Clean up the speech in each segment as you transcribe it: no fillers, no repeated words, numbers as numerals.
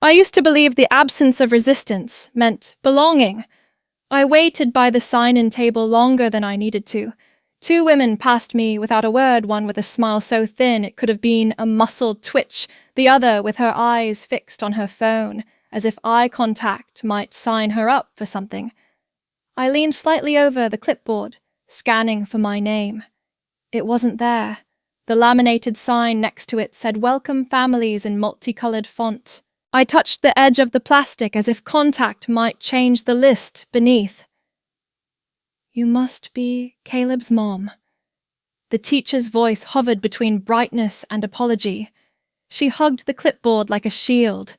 I used to believe the absence of resistance meant belonging. I waited by the sign-in table longer than I needed to. Two women passed me without a word, one with a smile so thin it could have been a muscled twitch, the other with her eyes fixed on her phone, as if eye contact might sign her up for something. I leaned slightly over the clipboard, scanning for my name. It wasn't there. The laminated sign next to it said "Welcome Families" in multicolored font. I touched the edge of the plastic as if contact might change the list beneath. You must be Caleb's mom. The teacher's voice hovered between brightness and apology. She hugged the clipboard like a shield.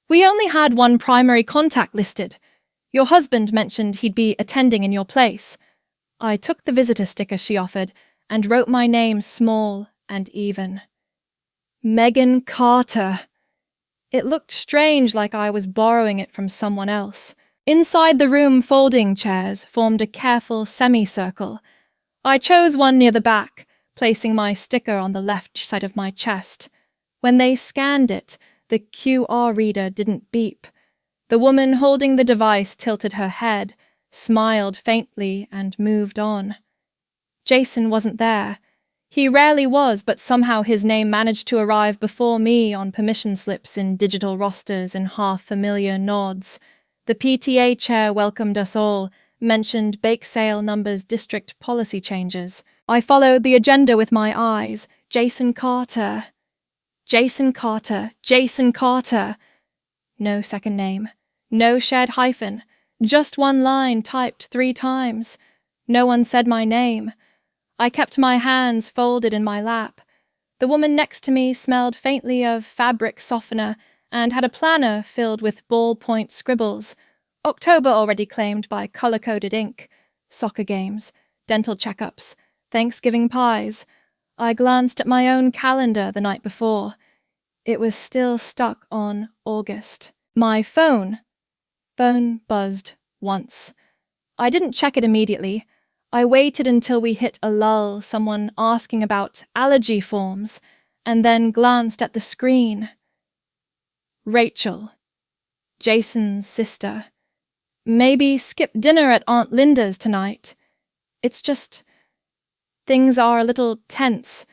We only had one primary contact listed. Your husband mentioned he'd be attending in your place. I took the visitor sticker she offered and wrote my name small and even. Megan Carter. It looked strange, like I was borrowing it from someone else. Inside the room, folding chairs formed a careful semicircle. I chose one near the back, placing my sticker on the left side of my chest. When they scanned it, the QR reader didn't beep. The woman holding the device tilted her head, smiled faintly, and moved on. Jason wasn't there. He rarely was, but somehow his name managed to arrive before me on permission slips in digital rosters and half-familiar nods. The PTA chair welcomed us all, mentioned bake sale numbers, district policy changes. I followed the agenda with my eyes. Jason Carter. Jason Carter. Jason Carter. No second name. No shared hyphen. Just one line typed 3 times. No one said my name. I kept my hands folded in my lap. The woman next to me smelled faintly of fabric softener and had a planner filled with ballpoint scribbles. October already claimed by color-coded ink. Soccer games, dental checkups, Thanksgiving pies. I glanced at my own calendar the night before. It was still stuck on August. My phone buzzed once. I didn't check it immediately. I waited until we hit a lull, someone asking about allergy forms, and then glanced at the screen. Rachel. Jason's sister. Maybe skip dinner at Aunt Linda's tonight. It's just... things are a little tense.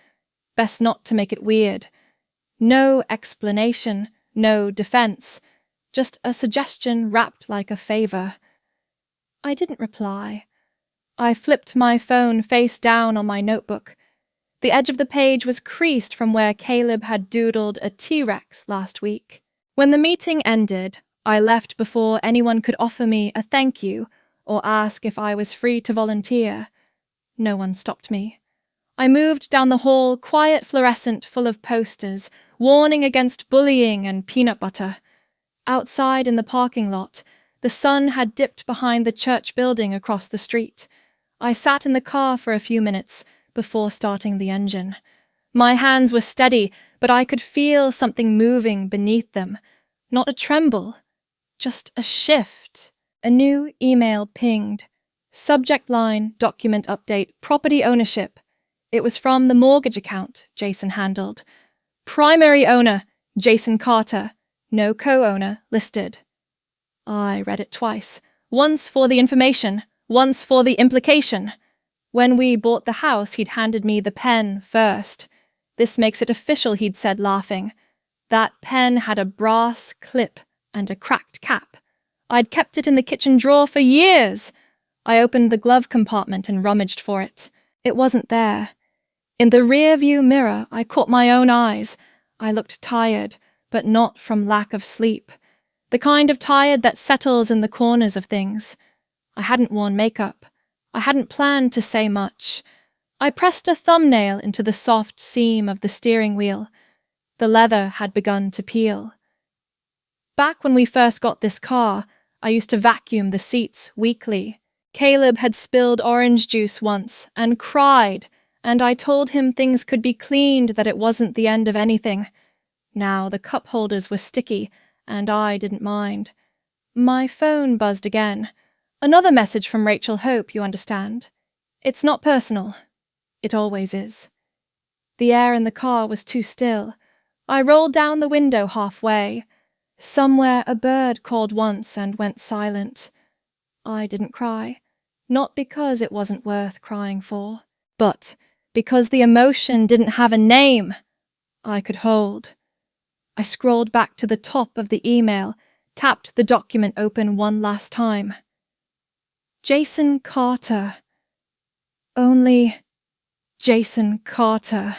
Best not to make it weird. No explanation, no defense. Just a suggestion wrapped like a favor. I didn't reply. I flipped my phone face down on my notebook. The edge of the page was creased from where Caleb had doodled a T-Rex last week. When the meeting ended, I left before anyone could offer me a thank you or ask if I was free to volunteer. No one stopped me. I moved down the hall, quiet fluorescent full of posters, warning against bullying and peanut butter. Outside in the parking lot, the sun had dipped behind the church building across the street. I sat in the car for a few minutes before starting the engine. My hands were steady, but I could feel something moving beneath them. Not a tremble, just a shift. A new email pinged. Subject line, document update, property ownership. It was from the mortgage account Jason handled. Primary owner, Jason Carter. No co-owner listed. I read it twice. Once for the information, once for the implication. When we bought the house, he'd handed me the pen first. This makes it official, he'd said, laughing. That pen had a brass clip and a cracked cap. I'd kept it in the kitchen drawer for years. I opened the glove compartment and rummaged for it. It wasn't there. In the rear-view mirror, I caught my own eyes. I looked tired, but not from lack of sleep. The kind of tired that settles in the corners of things. I hadn't worn makeup. I hadn't planned to say much. I pressed a thumbnail into the soft seam of the steering wheel. The leather had begun to peel. Back when we first got this car, I used to vacuum the seats weekly. Caleb had spilled orange juice once and cried, and I told him things could be cleaned, that it wasn't the end of anything. Now the cup holders were sticky, and I didn't mind. My phone buzzed again. Another message from Rachel Hope, you understand. It's not personal. It always is. The air in the car was too still. I rolled down the window halfway. Somewhere a bird called once and went silent. I didn't cry, not because it wasn't worth crying for, but because the emotion didn't have a name I could hold. I scrolled back to the top of the email, tapped the document open one last time. Jason Carter. Only Jason Carter.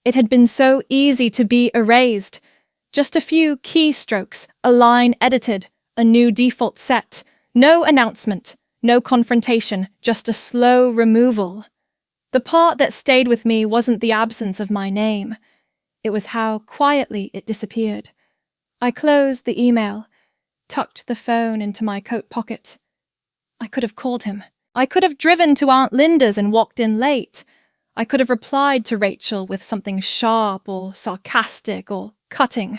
It had been so easy to be erased. Just a few keystrokes, a line edited, a new default set. No announcement, no confrontation, just a slow removal. The part that stayed with me wasn't the absence of my name. It was how quietly it disappeared. I closed the email, tucked the phone into my coat pocket. I could have called him. I could have driven to Aunt Linda's and walked in late. I could have replied to Rachel with something sharp or sarcastic or cutting.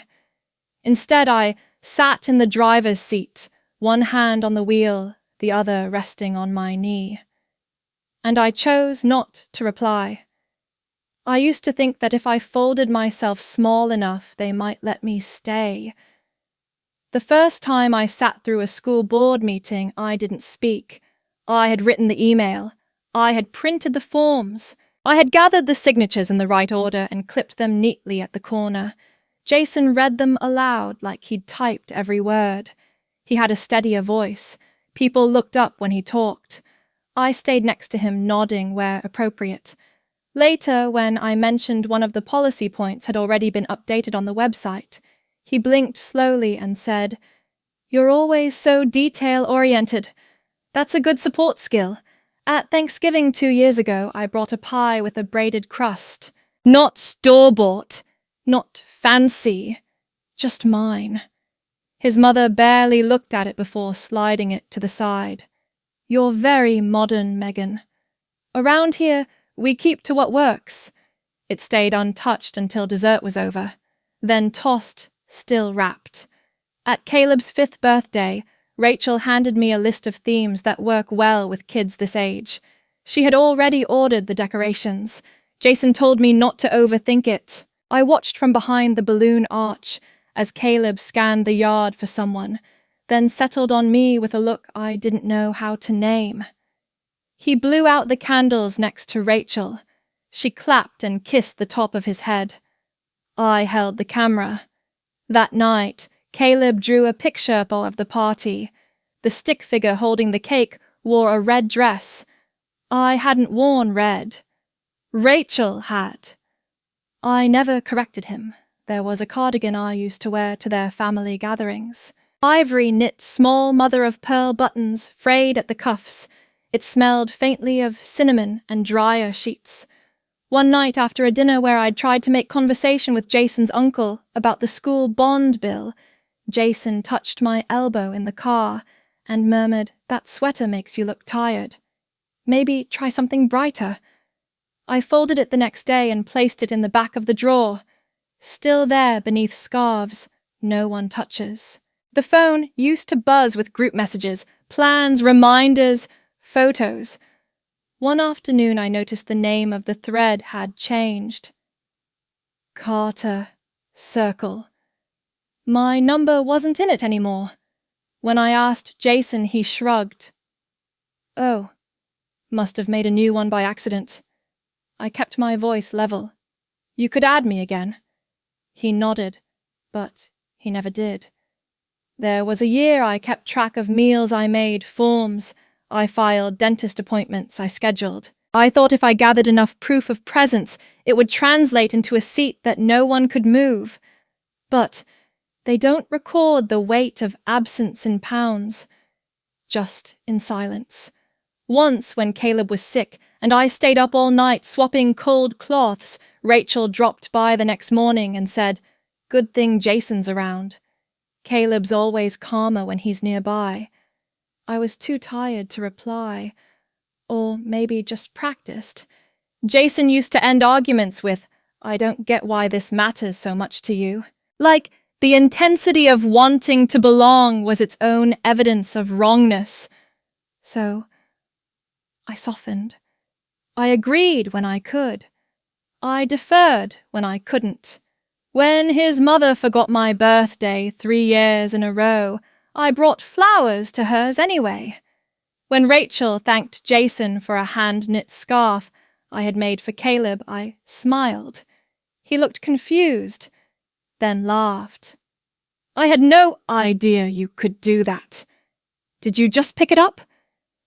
Instead, I sat in the driver's seat, one hand on the wheel, the other resting on my knee. And I chose not to reply. I used to think that if I folded myself small enough, they might let me stay. The first time I sat through a school board meeting, I didn't speak. I had written the email. I had printed the forms. I had gathered the signatures in the right order and clipped them neatly at the corner. Jason read them aloud like he'd typed every word. He had a steadier voice. People looked up when he talked. I stayed next to him, nodding where appropriate. Later, when I mentioned one of the policy points had already been updated on the website, he blinked slowly and said, "You're always so detail-oriented. That's a good support skill. At Thanksgiving 2 years ago, I brought a pie with a braided crust. Not store-bought, not fancy, just mine." His mother barely looked at it before sliding it to the side. "You're very modern, Megan. Around here, we keep to what works." It stayed untouched until dessert was over, then tossed, still wrapped. At Caleb's 5th birthday, Rachel handed me a list of themes that work well with kids this age. She had already ordered the decorations. Jason told me not to overthink it. I watched from behind the balloon arch as Caleb scanned the yard for someone, then settled on me with a look I didn't know how to name. He blew out the candles next to Rachel. She clapped and kissed the top of his head. I held the camera. That night, Caleb drew a picture of the party. The stick figure holding the cake wore a red dress. I hadn't worn red. Rachel had. I never corrected him. There was a cardigan I used to wear to their family gatherings. Ivory knit small mother-of-pearl buttons frayed at the cuffs. It smelled faintly of cinnamon and dryer sheets. One night after a dinner where I'd tried to make conversation with Jason's uncle about the school bond bill, Jason touched my elbow in the car and murmured, "That sweater makes you look tired. Maybe try something brighter." I folded it the next day and placed it in the back of the drawer. Still there beneath scarves, no one touches. The phone used to buzz with group messages, plans, reminders, photos. One afternoon I noticed the name of the thread had changed. Carter, circle. My number wasn't in it anymore. When I asked Jason, he shrugged. "Oh, must have made a new one by accident." I kept my voice level. "You could add me again." He nodded, but he never did. There was a year I kept track of meals I made, forms I filed, dentist appointments I scheduled. I thought if I gathered enough proof of presence, it would translate into a seat that no one could move. But they don't record the weight of absence in pounds, just in silence. Once, when Caleb was sick and I stayed up all night swapping cold cloths, Rachel dropped by the next morning and said, "Good thing Jason's around. Caleb's always calmer when he's nearby." I was too tired to reply, or maybe just practiced. Jason used to end arguments with, "I don't get why this matters so much to you." Like the intensity of wanting to belong was its own evidence of wrongness. So I softened. I agreed when I could. I deferred when I couldn't. When his mother forgot my birthday 3 years in a row, I brought flowers to hers anyway. When Rachel thanked Jason for a hand-knit scarf I had made for Caleb, I smiled. He looked confused, then laughed. I had no idea you could do that. Did you just pick it up?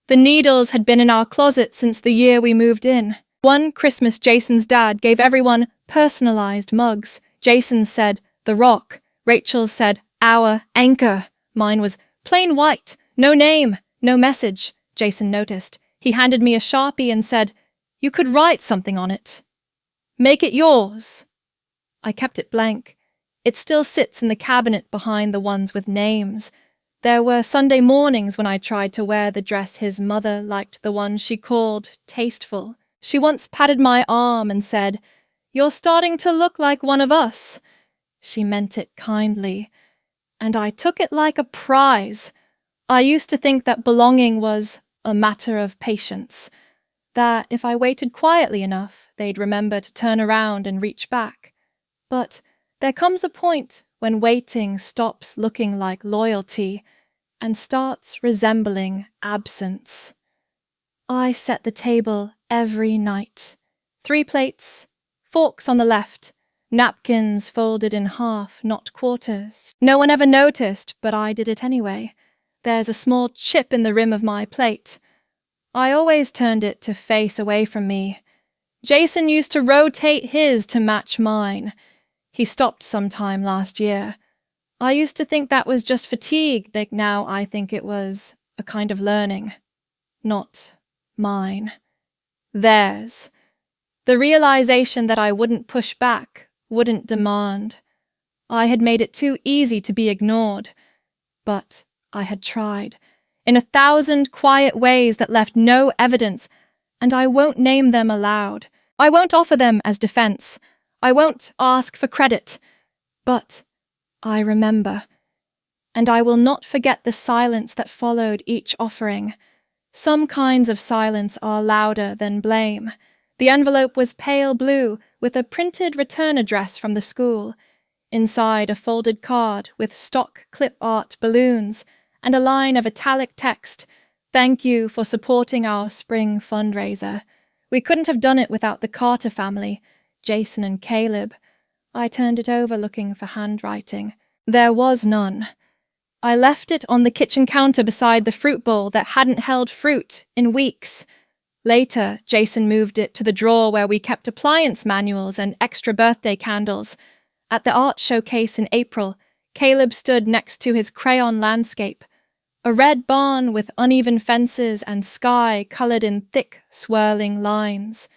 The needles had been in our closet since the year we moved in. One Christmas, Jason's dad gave everyone personalized mugs. Jason's said, "The Rock." Rachel's said, "Our Anchor." Mine was plain white, no name, no message. Jason noticed. He handed me a Sharpie and said, "You could write something on it. Make it yours." I kept it blank. It still sits in the cabinet behind the ones with names. There were Sunday mornings when I tried to wear the dress his mother liked, the one she called tasteful. She once patted my arm and said, "You're starting to look like one of us." She meant it kindly, and I took it like a prize. I used to think that belonging was a matter of patience, that if I waited quietly enough, they'd remember to turn around and reach back. But there comes a point when waiting stops looking like loyalty and starts resembling absence. I set the table every night. 3 plates, forks on the left, napkins folded in half, not quarters. No one ever noticed, but I did it anyway. There's a small chip in the rim of my plate. I always turned it to face away from me. Jason used to rotate his to match mine. He stopped sometime last year. I used to think that was just fatigue, but now I think it was a kind of learning. Not mine. Theirs. The realization that I wouldn't push back, wouldn't demand. I had made it too easy to be ignored. But I had tried, in 1,000 quiet ways that left no evidence, and I won't name them aloud. I won't offer them as defense. I won't ask for credit. But I remember, and I will not forget the silence that followed each offering. Some kinds of silence are louder than blame. The envelope was pale blue with a printed return address from the school. Inside a folded card with stock clip art balloons and a line of italic text, "Thank you for supporting our spring fundraiser. We couldn't have done it without the Carter family, Jason and Caleb." I turned it over looking for handwriting. There was none. I left it on the kitchen counter beside the fruit bowl that hadn't held fruit in weeks. Later, Jason moved it to the drawer where we kept appliance manuals and extra birthday candles. At the art showcase in April, Caleb stood next to his crayon landscape, a red barn with uneven fences and sky colored in thick, swirling lines.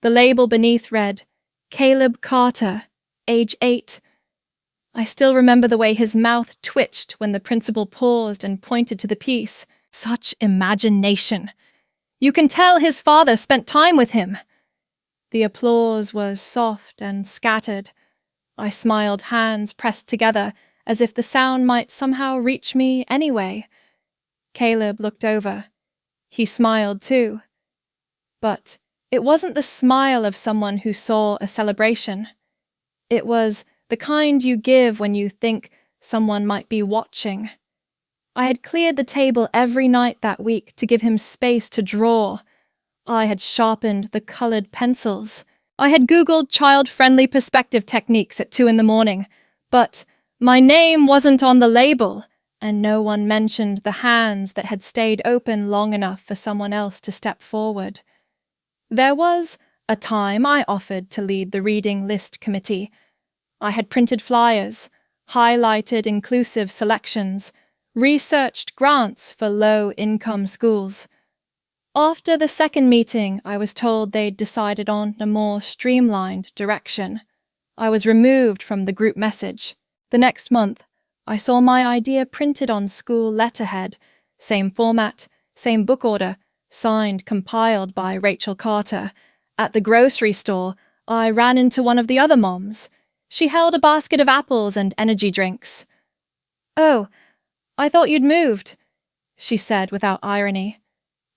The label beneath read, "Caleb Carter, age 8. I still remember the way his mouth twitched when the principal paused and pointed to the piece. Such imagination. You can tell his father spent time with him. The applause was soft and scattered. I smiled, hands pressed together, as if the sound might somehow reach me anyway. Caleb looked over. He smiled too. But it wasn't the smile of someone who saw a celebration. It was the kind you give when you think someone might be watching. I had cleared the table every night that week to give him space to draw. I had sharpened the colored pencils. I had Googled child-friendly perspective techniques at 2 a.m, but my name wasn't on the label, and no one mentioned the hands that had stayed open long enough for someone else to step forward. There was a time I offered to lead the reading list committee. I had printed flyers, highlighted inclusive selections, researched grants for low-income schools. After the second meeting, I was told they'd decided on a more streamlined direction. I was removed from the group message. The next month, I saw my idea printed on school letterhead, same format, same book order, signed, compiled by Rachel Carter. At the grocery store, I ran into one of the other moms. She held a basket of apples and energy drinks. "Oh, I thought you'd moved," she said without irony.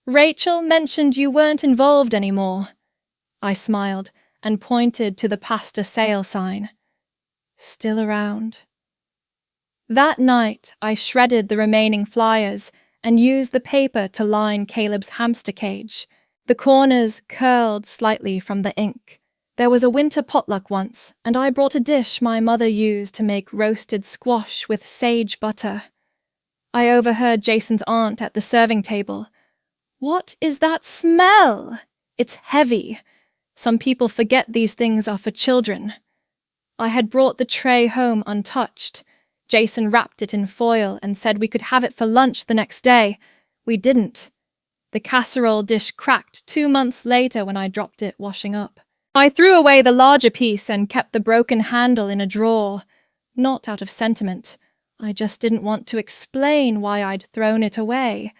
"Rachel mentioned you weren't involved anymore." I smiled and pointed to the pasta sale sign. still around. That night, I shredded the remaining flyers and used the paper to line Caleb's hamster cage. The corners curled slightly from the ink. There was a winter potluck once, and I brought a dish my mother used to make roasted squash with sage butter. I overheard Jason's aunt at the serving table. "What is that smell? It's heavy. Some people forget these things are for children." I had brought the tray home untouched. Jason wrapped it in foil and said we could have it for lunch the next day. We didn't. The casserole dish cracked 2 months later when I dropped it washing up. I threw away the larger piece and kept the broken handle in a drawer. Not out of sentiment. I just didn't want to explain why I'd thrown it away.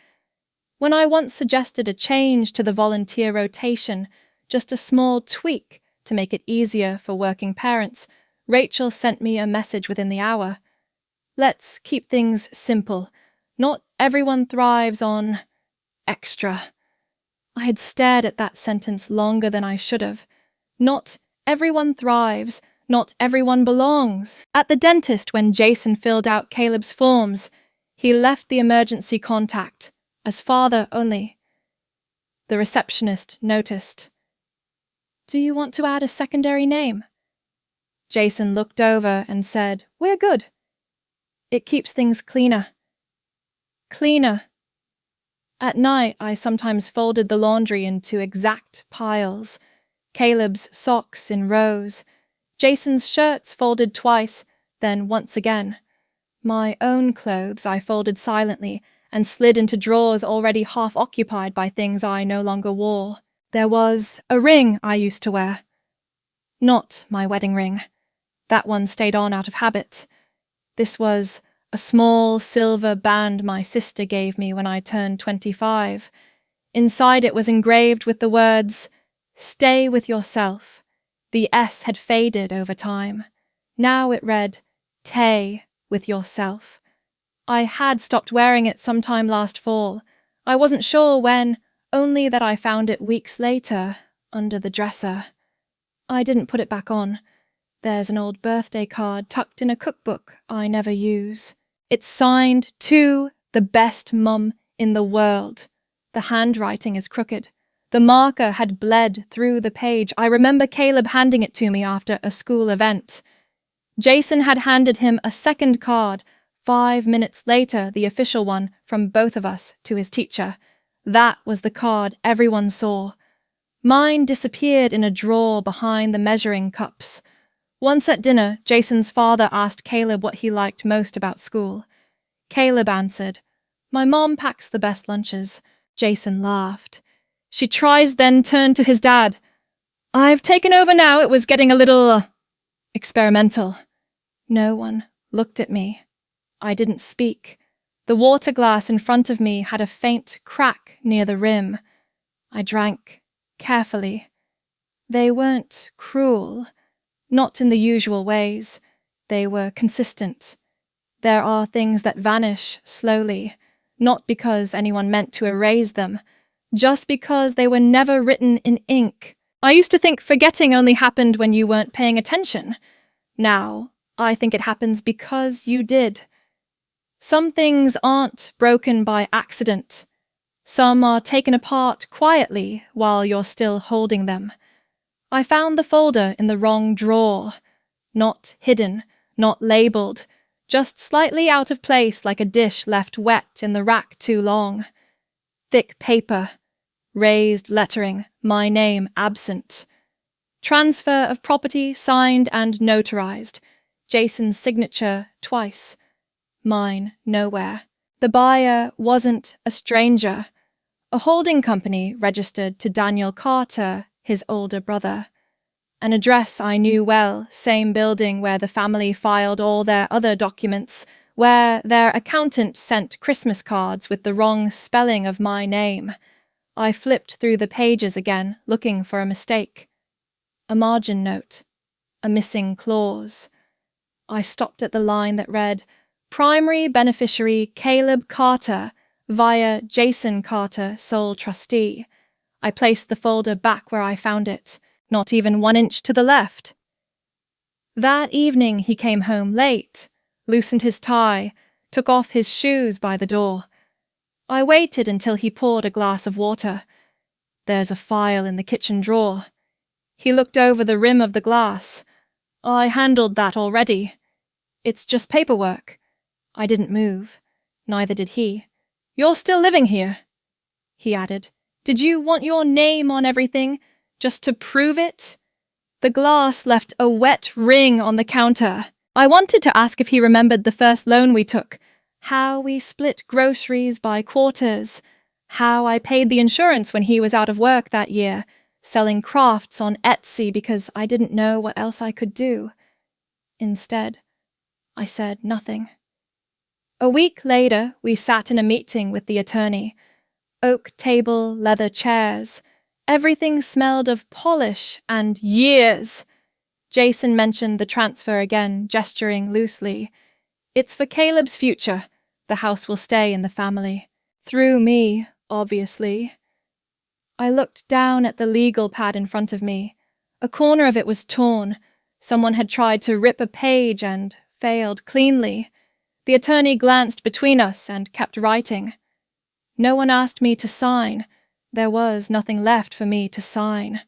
When I once suggested a change to the volunteer rotation, just a small tweak to make it easier for working parents, Rachel sent me a message within the hour. "Let's keep things simple. Not everyone thrives on extra." I had stared at that sentence longer than I should have. Not everyone thrives. Not everyone belongs. At the dentist, when Jason filled out Caleb's forms, he left the emergency contact as father only. The receptionist noticed. "Do you want to add a secondary name?" Jason looked over and said, "We're good. It keeps things cleaner." Cleaner. At night, I sometimes folded the laundry into exact piles. Caleb's socks in rows. Jason's shirts folded twice, then once again. My own clothes I folded silently and slid into drawers already half occupied by things I no longer wore. There was a ring I used to wear. Not my wedding ring. That one stayed on out of habit. This was a small silver band my sister gave me when I turned 25. Inside it was engraved with the words, "Stay with yourself." The S had faded over time. Now it read, "Tay with yourself." I had stopped wearing it sometime last fall. I wasn't sure when, only that I found it weeks later, under the dresser. I didn't put it back on. There's an old birthday card tucked in a cookbook I never use. It's signed to the best mum in the world. The handwriting is crooked. The marker had bled through the page. I remember Caleb handing it to me after a school event. Jason had handed him a second card, 5 minutes later, the official one from both of us to his teacher. That was the card everyone saw. Mine disappeared in a drawer behind the measuring cups. Once at dinner, Jason's father asked Caleb what he liked most about school. Caleb answered, "My mom packs the best lunches." Jason laughed. "She tries, then turned to his dad. "I've taken over now. It was getting a little experimental." No one looked at me. I didn't speak. The water glass in front of me had a faint crack near the rim. I drank carefully. They weren't cruel, not in the usual ways. They were consistent. There are things that vanish slowly, not because anyone meant to erase them, just because they were never written in ink. I used to think forgetting only happened when you weren't paying attention. Now, I think it happens because you did. Some things aren't broken by accident. Some are taken apart quietly while you're still holding them. I found the folder in the wrong drawer. Not hidden, not labeled, just slightly out of place like a dish left wet in the rack too long. Thick paper. Raised lettering, my name absent. Transfer of property signed and notarized. Jason's signature twice. Mine nowhere. The buyer wasn't a stranger. A holding company registered to Daniel Carter, his older brother. An address I knew well, same building where the family filed all their other documents, where their accountant sent Christmas cards with the wrong spelling of my name. I flipped through the pages again, looking for a mistake. A margin note. A missing clause. I stopped at the line that read, "Primary beneficiary Caleb Carter via Jason Carter, sole trustee." I placed the folder back where I found it, not even 1 inch to the left. That evening he came home late, loosened his tie, took off his shoes by the door. I waited until he poured a glass of water. There's a file in the kitchen drawer. He looked over the rim of the glass. I handled that already. It's just paperwork. I didn't move. Neither did he. You're still living here, he added. Did you want your name on everything, just to prove it? The glass left a wet ring on the counter. I wanted to ask if he remembered the first loan we took, how we split groceries by quarters, how I paid the insurance when he was out of work that year, selling crafts on Etsy because I didn't know what else I could do. Instead, I said nothing. A week later, we sat in a meeting with the attorney. Oak table, leather chairs. Everything smelled of polish and years. Jason mentioned the transfer again, gesturing loosely. It's for Caleb's future. The house will stay in the family. Through me, obviously. I looked down at the legal pad in front of me. A corner of it was torn. Someone had tried to rip a page and failed cleanly. The attorney glanced between us and kept writing. No one asked me to sign. There was nothing left for me to sign.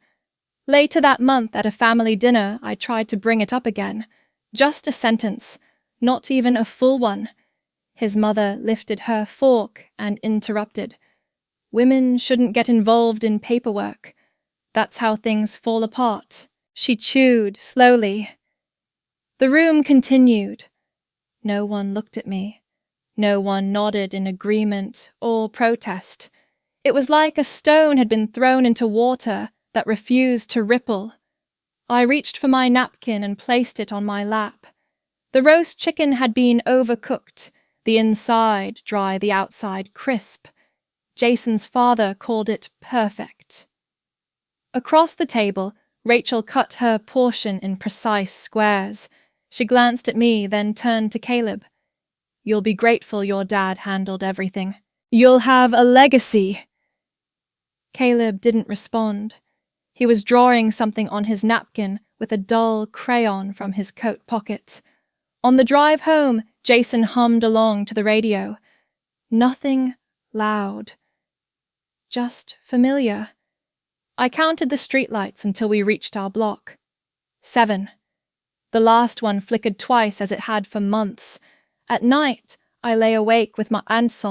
Later that month at a family dinner, I tried to bring it up again. Just a sentence, not even a full one. His mother lifted her fork and interrupted. Women shouldn't get involved in paperwork. That's how things fall apart. She chewed slowly. The room continued. No one looked at me. No one nodded in agreement or protest. It was like a stone had been thrown into water that refused to ripple. I reached for my napkin and placed it on my lap. The roast chicken had been overcooked, the inside dry, the outside crisp. Jason's father called it perfect. Across the table, Rachel cut her portion in precise squares. She glanced at me, then turned to Caleb. You'll be grateful your dad handled everything. You'll have a legacy. Caleb didn't respond. He was drawing something on his napkin with a dull crayon from his coat pocket. On the drive home, Jason hummed along to the radio. Nothing loud. Just familiar. I counted the streetlights until we reached our block. 7. The last one flickered twice as it had for months. At night, I lay awake with my hands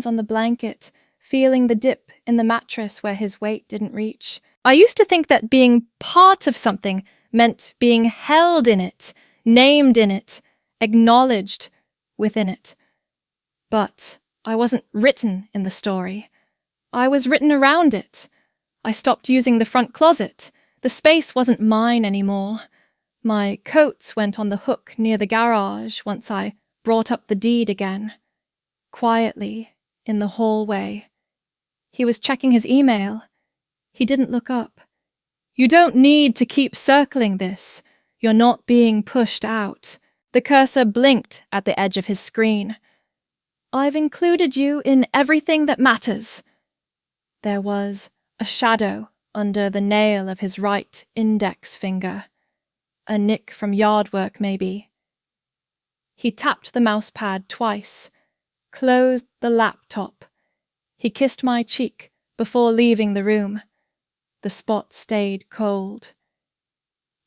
on the blanket, feeling the dip in the mattress where his weight didn't reach. I used to think that being part of something meant being held in it, named in it, acknowledged within it. But I wasn't written in the story. I was written around it. I stopped using the front closet. The space wasn't mine anymore. My coats went on the hook near the garage once I brought up the deed again. Quietly, in the hallway. He was checking his email. He didn't look up. You don't need to keep circling this. You're not being pushed out. The cursor blinked at the edge of his screen. I've included you in everything that matters. There was a shadow under the nail of his right index finger. A nick from yard work, maybe. He tapped the mouse pad twice, closed the laptop. He kissed my cheek before leaving the room. The spot stayed cold.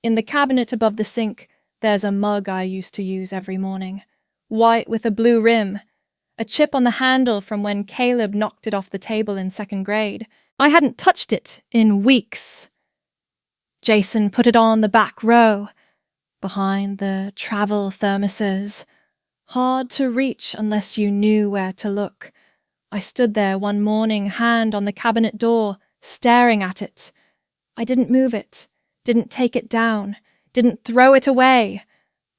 In the cabinet above the sink, there's a mug I used to use every morning, white with a blue rim, a chip on the handle from when Caleb knocked it off the table in 2nd grade. I hadn't touched it in weeks. Jason put it on the back row, behind the travel thermoses. Hard to reach unless you knew where to look. I stood there one morning, hand on the cabinet door, staring at it. I didn't move it, didn't take it down, didn't throw it away.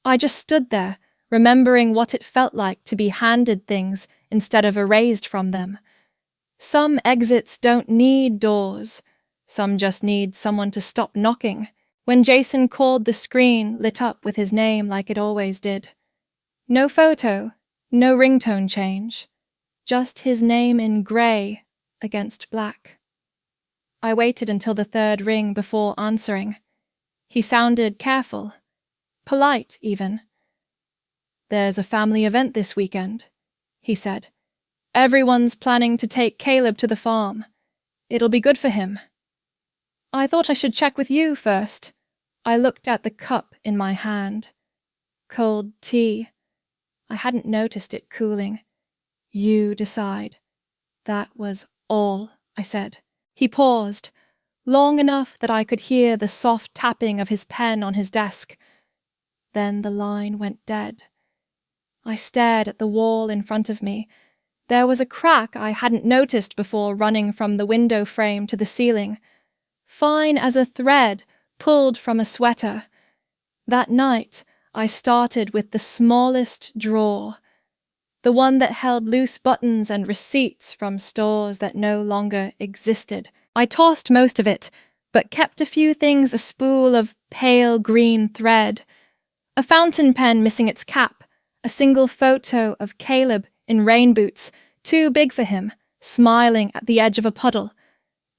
I just stood there, remembering what it felt like to be handed things instead of erased from them. Some exits don't need doors. Some just need someone to stop knocking. When Jason called, the screen lit up with his name like it always did. No photo, no ringtone change. Just his name in grey against black. I waited until the 3rd ring before answering. He sounded careful, polite even. "There's a family event this weekend," he said. "Everyone's planning to take Caleb to the farm. It'll be good for him." I thought I should check with you first. I looked at the cup in my hand. Cold tea. I hadn't noticed it cooling. "You decide." That was all I said. He paused, long enough that I could hear the soft tapping of his pen on his desk. Then the line went dead. I stared at the wall in front of me. There was a crack I hadn't noticed before running from the window frame to the ceiling, fine as a thread pulled from a sweater. That night, I started with the smallest drawer, the one that held loose buttons and receipts from stores that no longer existed. I tossed most of it, but kept a few things a spool of pale green thread, a fountain pen missing its cap, a single photo of Caleb in rain boots, too big for him, smiling at the edge of a puddle.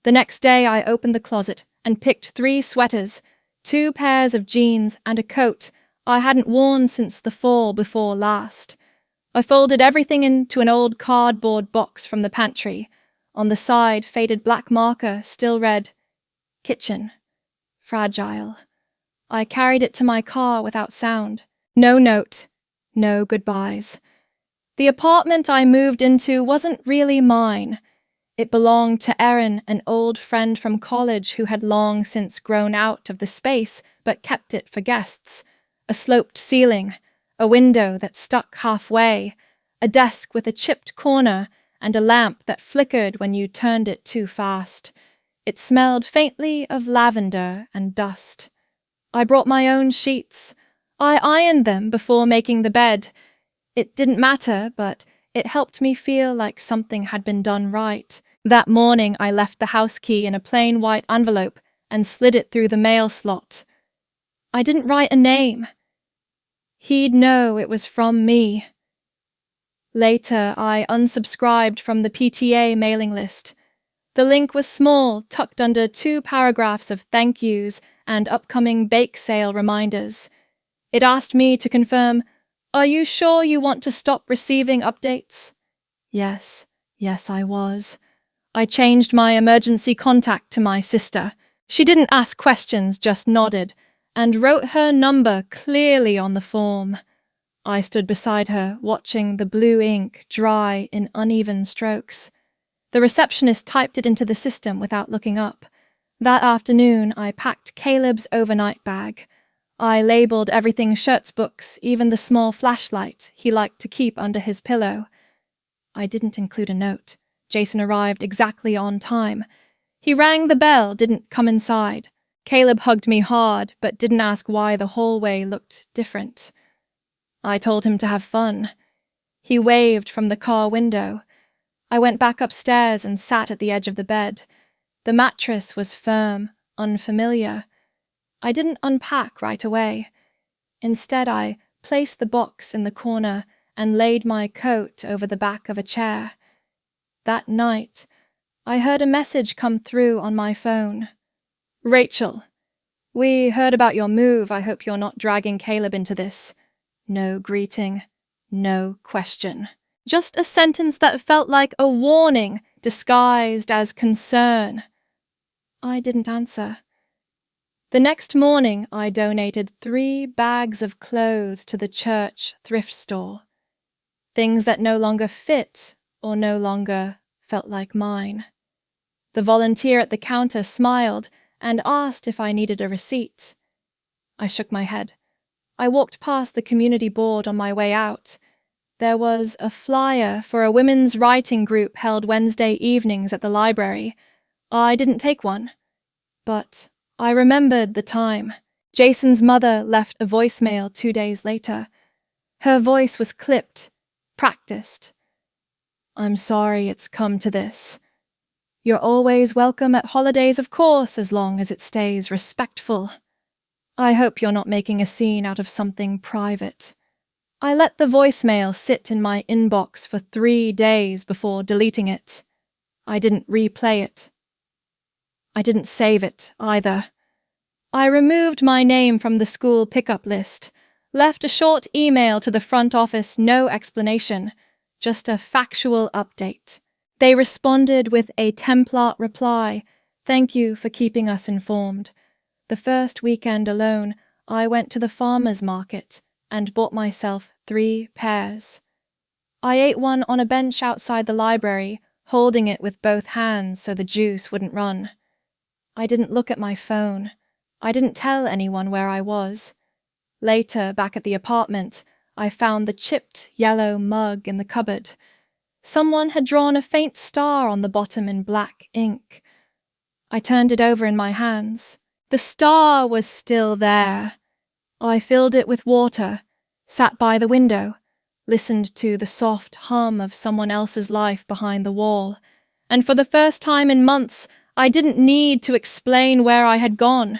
The next day I opened the closet and picked 3 sweaters, 2 pairs of jeans and a coat I hadn't worn since the fall before last. I folded everything into an old cardboard box from the pantry. On the side, faded black marker still read, "Kitchen. Fragile." I carried it to my car without sound. No note, no goodbyes. The apartment I moved into wasn't really mine. It belonged to Erin, an old friend from college who had long since grown out of the space but kept it for guests. A sloped ceiling, a window that stuck halfway, a desk with a chipped corner, and a lamp that flickered when you turned it too fast. It smelled faintly of lavender and dust. I brought my own sheets. I ironed them before making the bed. It didn't matter, but it helped me feel like something had been done right. That morning I left the house key in a plain white envelope and slid it through the mail slot. I didn't write a name. He'd know it was from me. Later, I unsubscribed from the PTA mailing list. The link was small, tucked under 2 paragraphs of thank yous and upcoming bake sale reminders. It asked me to confirm, "Are you sure you want to stop receiving updates?" Yes, I was. I changed my emergency contact to my sister. She didn't ask questions, just nodded, and wrote her number clearly on the form. I stood beside her, watching the blue ink dry in uneven strokes. The receptionist typed it into the system without looking up. That afternoon, I packed Caleb's overnight bag. I labeled everything shirts, books, even the small flashlight he liked to keep under his pillow. I didn't include a note. Jason arrived exactly on time. He rang the bell, didn't come inside. Caleb hugged me hard, but didn't ask why the hallway looked different. I told him to have fun. He waved from the car window. I went back upstairs and sat at the edge of the bed. The mattress was firm, unfamiliar. I didn't unpack right away. Instead, I placed the box in the corner and laid my coat over the back of a chair. That night, I heard a message come through on my phone. "Rachel, we heard about your move. I hope you're not dragging Caleb into this." No greeting, no question. Just a sentence that felt like a warning disguised as concern. I didn't answer. The next morning, I donated 3 bags of clothes to the church thrift store. Things that no longer fit or no longer felt like mine. The volunteer at the counter smiled and asked if I needed a receipt. I shook my head. I walked past the community board on my way out. There was a flyer for a women's writing group held Wednesday evenings at the library. I didn't take one, but I remembered the time. Jason's mother left a voicemail 2 days later. Her voice was clipped, practiced. "I'm sorry it's come to this. You're always welcome at holidays, of course, as long as it stays respectful. I hope you're not making a scene out of something private." I let the voicemail sit in my inbox for 3 days before deleting it. I didn't replay it. I didn't save it, either. I removed my name from the school pickup list, left a short email to the front office, no explanation, just a factual update. They responded with a template reply, "Thank you for keeping us informed." The first weekend alone, I went to the farmer's market and bought myself 3 pears. I ate one on a bench outside the library, holding it with both hands so the juice wouldn't run. I didn't look at my phone. I didn't tell anyone where I was. Later, back at the apartment, I found the chipped yellow mug in the cupboard. Someone had drawn a faint star on the bottom in black ink. I turned it over in my hands. The star was still there. I filled it with water, sat by the window, listened to the soft hum of someone else's life behind the wall, and for the first time in months, I didn't need to explain where I had gone.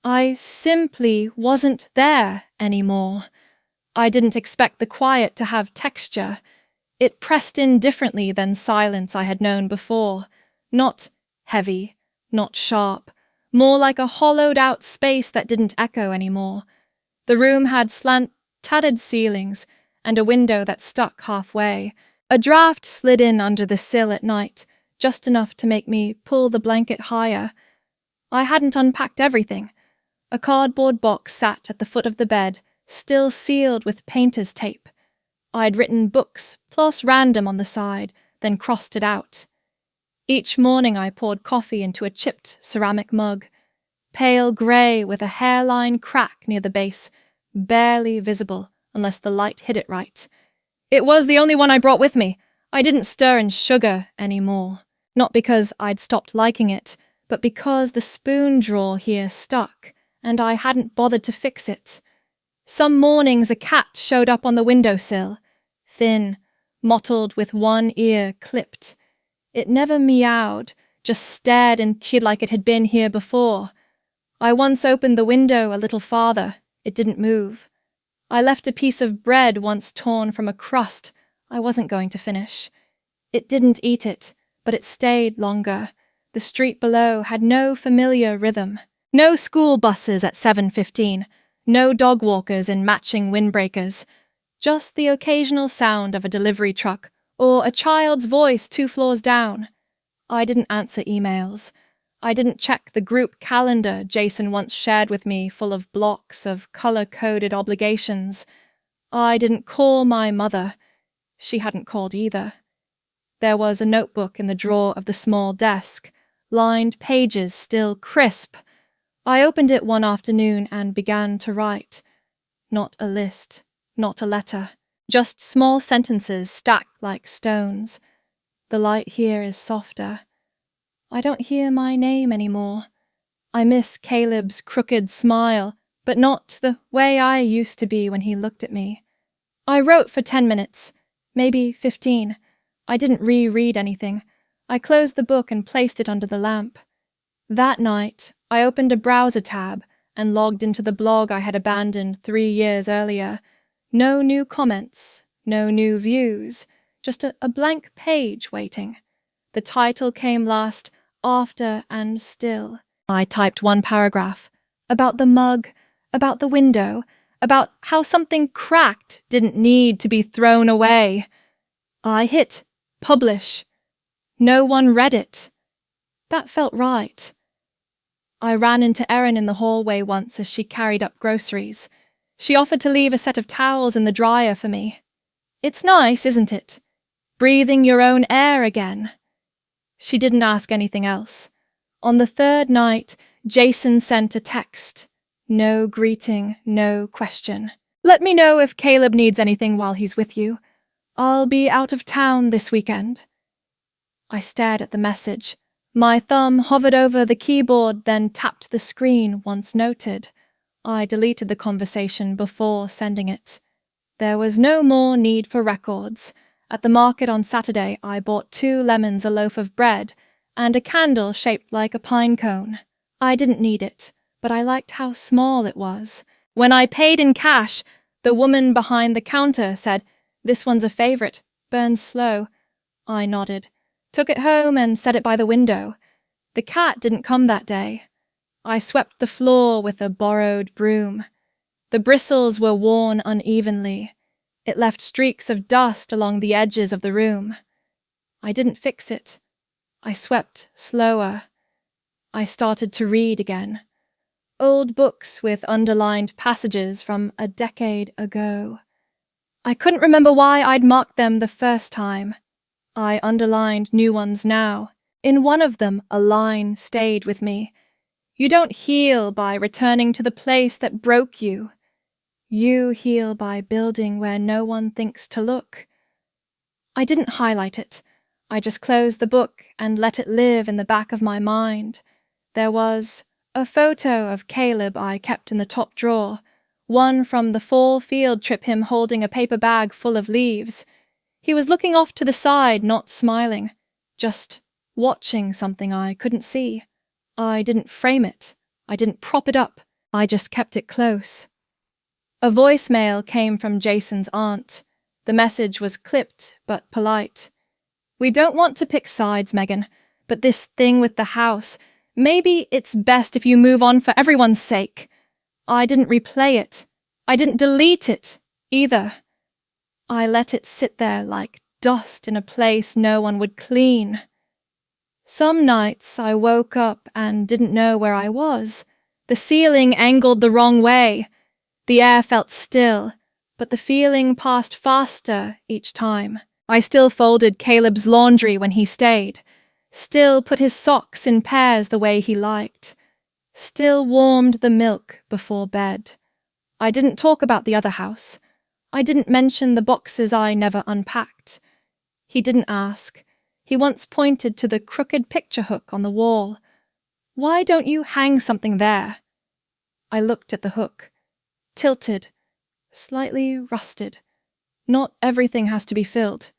I simply wasn't there anymore. I didn't expect the quiet to have texture. It pressed in differently than silence I had known before. Not heavy, not sharp, more like a hollowed-out space that didn't echo anymore. The room had slant-tattered ceilings and a window that stuck halfway. A draft slid in under the sill at night, just enough to make me pull the blanket higher. I hadn't unpacked everything. A cardboard box sat at the foot of the bed, still sealed with painter's tape. I'd written books plus random on the side, then crossed it out. Each morning I poured coffee into a chipped ceramic mug, pale grey with a hairline crack near the base, barely visible unless the light hit it right. It was the only one I brought with me. I didn't stir in sugar anymore. Not because I'd stopped liking it, but because the spoon drawer here stuck, and I hadn't bothered to fix it. Some mornings a cat showed up on the windowsill, thin, mottled with one ear clipped. It never meowed, just stared and chid like it had been here before. I once opened the window a little farther. It didn't move. I left a piece of bread once torn from a crust I wasn't going to finish. It didn't eat it, but it stayed longer. The street below had no familiar rhythm. No school buses at 7:15. No dog walkers in matching windbreakers. Just the occasional sound of a delivery truck or a child's voice 2 floors down. I didn't answer emails. I didn't check the group calendar Jason once shared with me full of blocks of color-coded obligations. I didn't call my mother. She hadn't called either. There was a notebook in the drawer of the small desk, lined pages still crisp. I opened it one afternoon and began to write. Not a list, not a letter, just small sentences stacked like stones. The light here is softer. I don't hear my name anymore. I miss Caleb's crooked smile, but not the way I used to be when he looked at me. I wrote for 10 minutes, maybe 15. I didn't reread anything. I closed the book and placed it under the lamp. That night, I opened a browser tab and logged into the blog I had abandoned 3 years earlier. No new comments, no new views, just a blank page waiting. The title came last, After and Still. I typed 1 paragraph. About the mug, about the window, about how something cracked didn't need to be thrown away. I hit publish. No one read it. That felt right. I ran into Erin in the hallway once as she carried up groceries. She offered to leave a set of towels in the dryer for me. It's nice, isn't it? Breathing your own air again. She didn't ask anything else. On the 3rd night, Jason sent a text. No greeting, no question. Let me know if Caleb needs anything while he's with you. I'll be out of town this weekend. I stared at the message. My thumb hovered over the keyboard, then tapped the screen once noted. I deleted the conversation before sending it. There was no more need for records. At the market on Saturday, I bought 2 lemons, a loaf of bread, and a candle shaped like a pine cone. I didn't need it, but I liked how small it was. When I paid in cash, the woman behind the counter said, "This one's a favorite, burns slow." I nodded, took it home and set it by the window. The cat didn't come that day. I swept the floor with a borrowed broom. The bristles were worn unevenly. It left streaks of dust along the edges of the room. I didn't fix it. I swept slower. I started to read again. Old books with underlined passages from a decade ago. I couldn't remember why I'd marked them the first time. I underlined new ones now. In one of them, a line stayed with me. You don't heal by returning to the place that broke you. You heal by building where no one thinks to look. I didn't highlight it. I just closed the book and let it live in the back of my mind. There was a photo of Caleb I kept in the top drawer, one from the fall field trip, him holding a paper bag full of leaves. He was looking off to the side, not smiling, just watching something I couldn't see. I didn't frame it. I didn't prop it up. I just kept it close. A voicemail came from Jason's aunt. The message was clipped but polite. We don't want to pick sides, Megan, but this thing with the house, maybe it's best if you move on for everyone's sake. I didn't replay it. I didn't delete it, either. I let it sit there like dust in a place no one would clean. Some nights I woke up and didn't know where I was. The ceiling angled the wrong way. The air felt still, but the feeling passed faster each time. I still folded Caleb's laundry when he stayed. Still put his socks in pairs the way he liked. Still warmed the milk before bed. I didn't talk about the other house. I didn't mention the boxes I never unpacked. He didn't ask. He once pointed to the crooked picture hook on the wall. Why don't you hang something there? I looked at the hook. Tilted. Slightly rusted. Not everything has to be filled.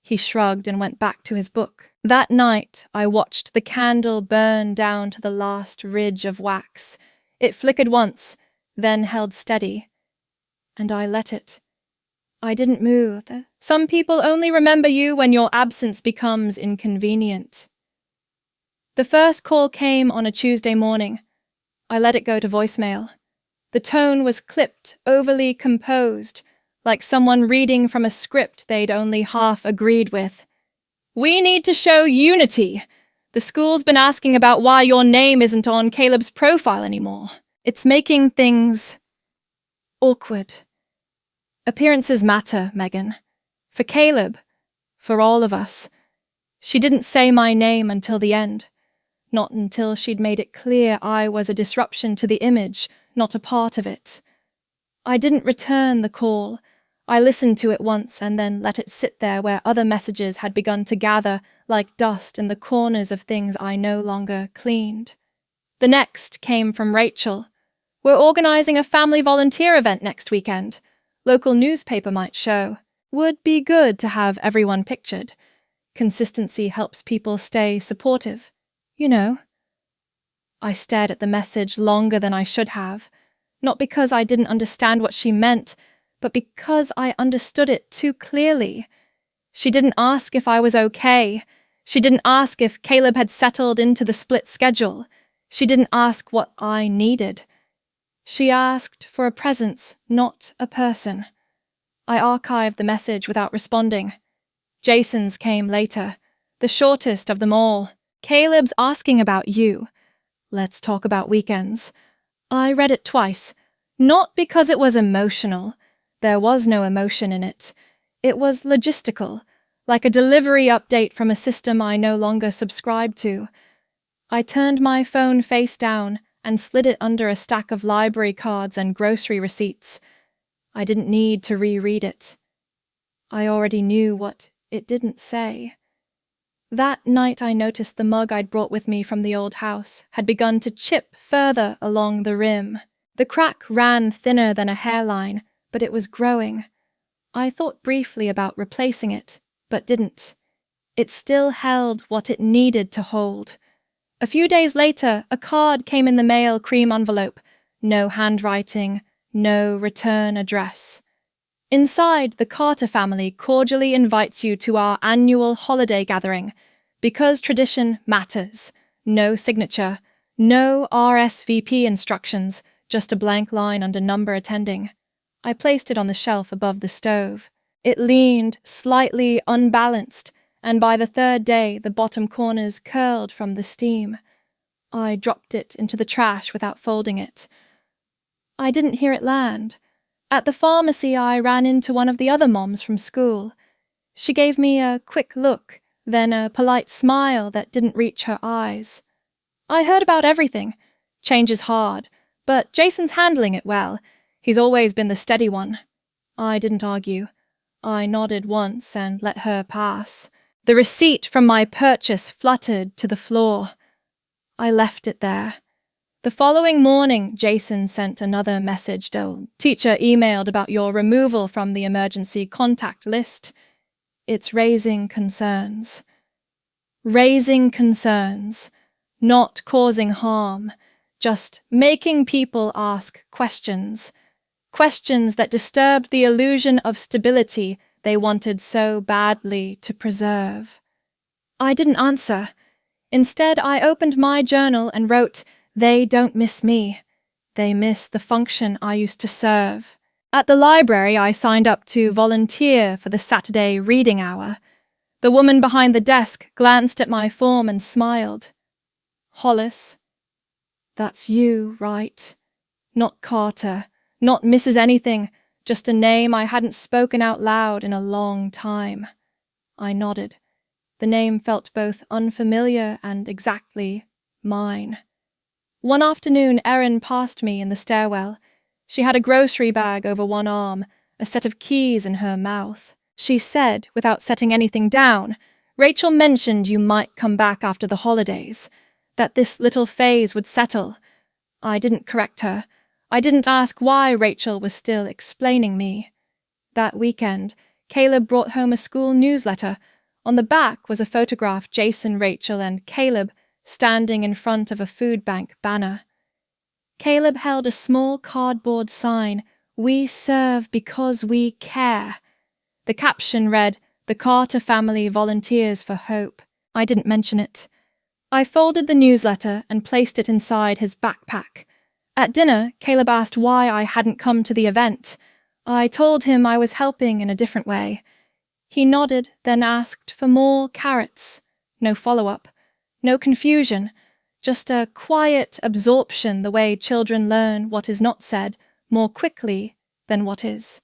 He shrugged and went back to his book. That night, I watched the candle burn down to the last ridge of wax. It flickered once, then held steady. And I let it. I didn't move. Some people only remember you when your absence becomes inconvenient. The first call came on a Tuesday morning. I let it go to voicemail. The tone was clipped, overly composed, like someone reading from a script they'd only half agreed with. We need to show unity. The school's been asking about why your name isn't on Caleb's profile anymore. It's making things awkward. Appearances matter, Megan. For Caleb. For all of us. She didn't say my name until the end. Not until she'd made it clear I was a disruption to the image, not a part of it. I didn't return the call. I listened to it once and then let it sit there where other messages had begun to gather like dust in the corners of things I no longer cleaned. The next came from Rachel. We're organizing a family volunteer event next weekend. Local newspaper might show. Would be good to have everyone pictured. Consistency helps people stay supportive. You know. I stared at the message longer than I should have. Not because I didn't understand what she meant, but because I understood it too clearly. She didn't ask if I was okay. She didn't ask if Caleb had settled into the split schedule. She didn't ask what I needed. She asked for a presence, not a person. I archived the message without responding. Jason's came later, the shortest of them all. Caleb's asking about you. Let's talk about weekends. I read it twice, not because it was emotional. There was no emotion in it. It was logistical, like a delivery update from a system I no longer subscribed to. I turned my phone face down and slid it under a stack of library cards and grocery receipts. I didn't need to reread it. I already knew what it didn't say. That night I noticed the mug I'd brought with me from the old house had begun to chip further along the rim. The crack ran thinner than a hairline, but it was growing. I thought briefly about replacing it, but didn't. It still held what it needed to hold. A few days later, a card came in the mail cream envelope. No handwriting, no return address. Inside, the Carter family cordially invites you to our annual holiday gathering. Because tradition matters. No signature, No RSVP instructions, just a blank line under number attending. I placed it on the shelf above the stove. It leaned, slightly unbalanced, and by the third day the bottom corners curled from the steam. I dropped it into the trash without folding it. I didn't hear it land. At the pharmacy I ran into one of the other moms from school. She gave me a quick look, then a polite smile that didn't reach her eyes. I heard about everything. Change is hard, but Jason's handling it well. He's always been the steady one. I didn't argue. I nodded once and let her pass. The receipt from my purchase fluttered to the floor. I left it there. The following morning, Jason sent another message. Teacher emailed about your removal from the emergency contact list. It's raising concerns. Raising concerns. Not causing harm. Just making people ask questions. Questions that disturbed the illusion of stability they wanted so badly to preserve. I didn't answer. Instead, I opened my journal and wrote, "They don't miss me. They miss the function I used to serve." At the library, I signed up to volunteer for the Saturday reading hour. The woman behind the desk glanced at my form and smiled. "Hollis, that's you, right? Not Carter, not Mrs. Anything, just a name I hadn't spoken out loud in a long time." I nodded. The name felt both unfamiliar and exactly mine. One afternoon, Erin passed me in the stairwell. She had a grocery bag over one arm, a set of keys in her mouth. She said, without setting anything down, "Rachel mentioned you might come back after the holidays, that this little phase would settle." I didn't correct her. I didn't ask why Rachel was still explaining me. That weekend, Caleb brought home a school newsletter. On the back was a photograph Jason, Rachel, and Caleb standing in front of a food bank banner. Caleb held a small cardboard sign, "We serve because we care." The caption read, "The Carter family volunteers for hope." I didn't mention it. I folded the newsletter and placed it inside his backpack. At dinner, Caleb asked why I hadn't come to the event. I told him I was helping in a different way. He nodded, then asked for more carrots. No follow-up. No confusion. Just a quiet absorption the way children learn what is not said more quickly than what is.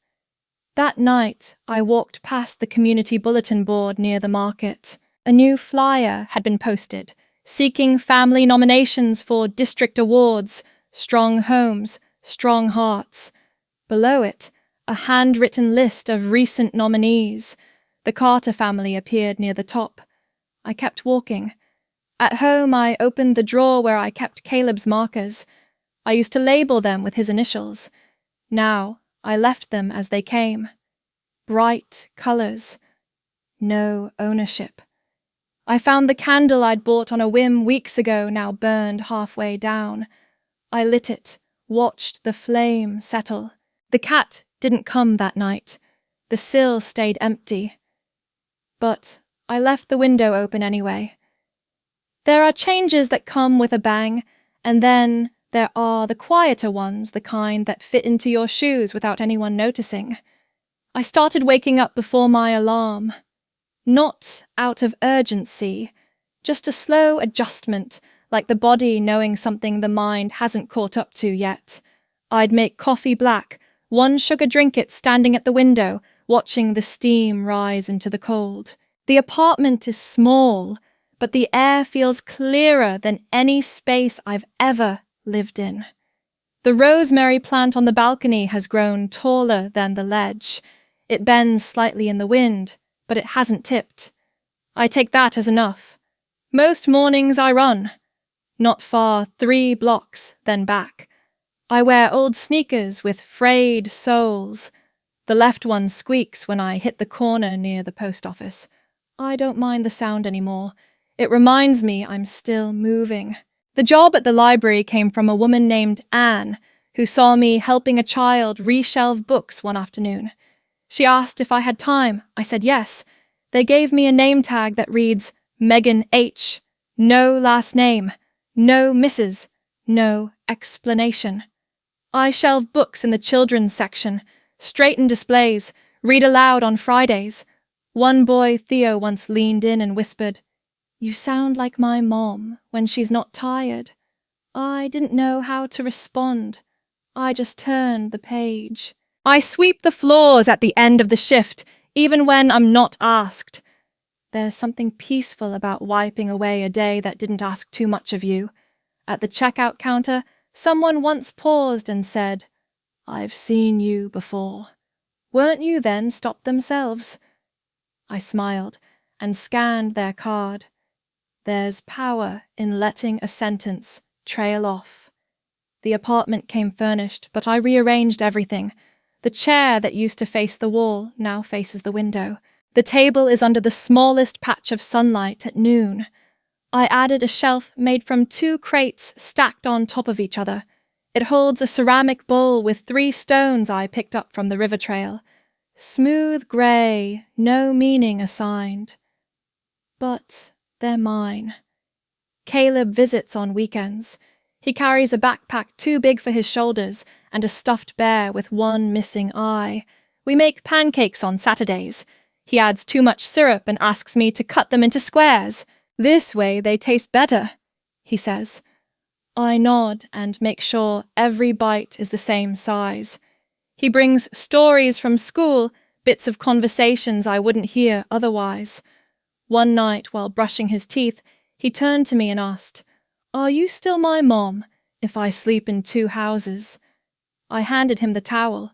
That night, I walked past the community bulletin board near the market. A new flyer had been posted, seeking family nominations for district awards, strong homes, strong hearts. Below it, a handwritten list of recent nominees. The Carter family appeared near the top. I kept walking. At home, I opened the drawer where I kept Caleb's markers. I used to label them with his initials. Now, I left them as they came. Bright colors. No ownership. I found the candle I'd bought on a whim weeks ago now burned halfway down. I lit it, watched the flame settle. The cat didn't come that night. The sill stayed empty. But I left the window open anyway. There are changes that come with a bang, and then there are the quieter ones, the kind that fit into your shoes without anyone noticing. I started waking up before my alarm. Not out of urgency, just a slow adjustment, like the body knowing something the mind hasn't caught up to yet. I'd make coffee black, one sugar drinket standing at the window, watching the steam rise into the cold. The apartment is small, but the air feels clearer than any space I've ever lived in. The rosemary plant on the balcony has grown taller than the ledge. It bends slightly in the wind, but it hasn't tipped. I take that as enough. Most mornings I run. Not far, 3 blocks, then back. I wear old sneakers with frayed soles. The left one squeaks when I hit the corner near the post office. I don't mind the sound anymore. It reminds me I'm still moving. The job at the library came from a woman named Anne, who saw me helping a child reshelve books one afternoon. She asked if I had time. I said yes. They gave me a name tag that reads Megan H. No last name. No misses, no explanation. I shelve books in the children's section, straighten displays, read aloud on Fridays. One boy, Theo, once leaned in and whispered, "You sound like my mom when she's not tired." I didn't know how to respond. I just turned the page. I sweep the floors at the end of the shift, even when I'm not asked. There's something peaceful about wiping away a day that didn't ask too much of you. At the checkout counter, someone once paused and said, "I've seen you before." Weren't you then stopped themselves? I smiled and scanned their card. There's power in letting a sentence trail off. The apartment came furnished, but I rearranged everything. The chair that used to face the wall now faces the window. The table is under the smallest patch of sunlight at noon. I added a shelf made from 2 crates stacked on top of each other. It holds a ceramic bowl with 3 stones I picked up from the river trail. Smooth grey, no meaning assigned. But they're mine. Caleb visits on weekends. He carries a backpack too big for his shoulders and a stuffed bear with one missing eye. We make pancakes on Saturdays. He adds too much syrup and asks me to cut them into squares. "This way they taste better," he says. I nod and make sure every bite is the same size. He brings stories from school, bits of conversations I wouldn't hear otherwise. One night, while brushing his teeth, he turned to me and asked, "Are you still my mom if I sleep in 2 houses?" I handed him the towel.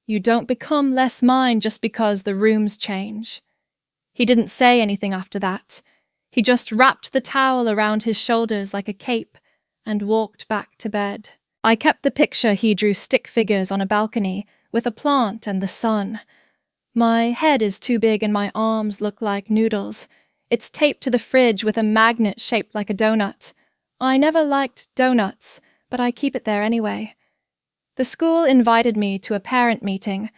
You don't become less mine just because the rooms change. He didn't say anything after that. He just wrapped the towel around his shoulders like a cape and walked back to bed. I kept the picture he drew stick figures on a balcony with a plant and the sun. My head is too big and my arms look like noodles. It's taped to the fridge with a magnet shaped like a donut. I never liked donuts, but I keep it there anyway. The school invited me to a parent meeting,